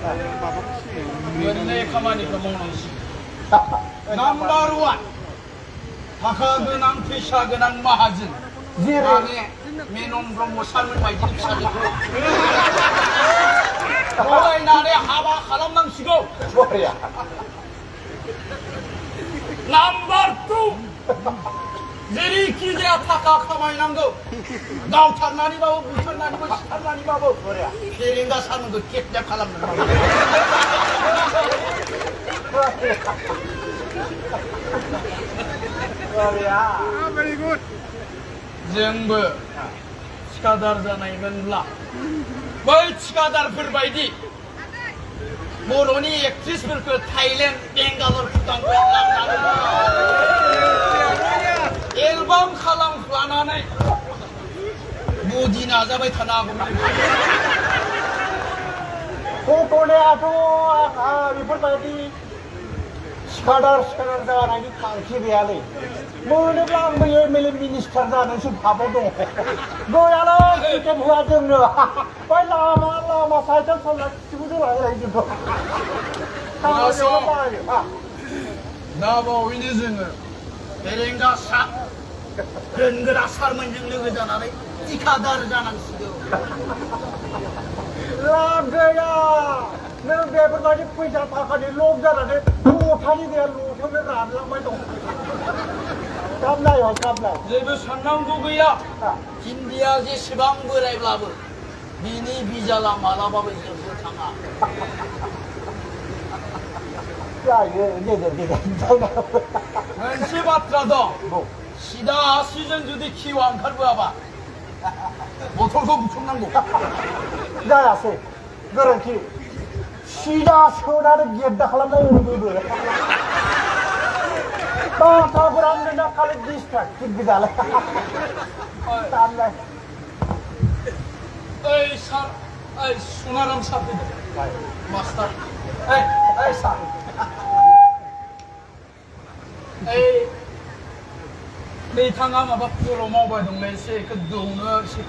연내 가만히 먹는 시. 넘버 1 다카 근황 피샤 근황 마하진. 안에 메논 브롬모 삶을 많이 집사지. 올라인 안에 하바 하람낭 시고. 뭐야? 넘버 2 제리 기제야 타카 가만히 난거 나우탄나니 바보 무탄나니 뭐 시탄나니 바보 뭐야? 페링가 사는 거 깼냐 칼람는 뭐야? very good. 정부 치가다르 자나이면 라 뭘 치가다르 벌바이디 모로니 액트리스 그 타일랜드 벵갈로르 그딴 거 앨범 칼람 플라나네 모디 나자바이 타나고 गथ'नियाथ' बेफोरबायदि सिखादार जानायनि थांखि गैयालै मोनोब्ला आंबो एमएलए मिनिस्टार जानोसो भाबाव दङ गयालै टिकेट होआ जोंनो बै लामा साइकेल सालायथिबो जोलाय जोंखौ खामानियावल' बाहायो 나봐 위니 जोङो 베랭가 사 근거라 살문정 लोगो जानानै टिकादार जानांसिगौ लाब गैया नों बेफोरबायदि फैसा थाखानि लब जानानै लथानि दैया लथायावनो रानलांबाय दं गाब नायहर गाब नाय जेबो साननांगौ गैया हिन्दीया जेसेबां बोरायब्लाबो बिनि बिजाला मालाबाबो जोबनो थाङा जायो गेदेर मोनसे बाथ्रा दं 시다 시즌 주디 키와 안 칼부야봐 모tor도 붙여놓고 जायासै गोरोन्थि सिदा सोनानै गेद्दा खालामनाय नुदों बाथाफोरा नोंना खालि डिस्ट्राक्टिभ गोजालाय दानलाय ओइ सार ओइ सनाराम सार फैदो मास्टार ओइ सार ओइ नोंथाङा माबा खर' मावबाय दंलै एसे बेखौ दौनो एसे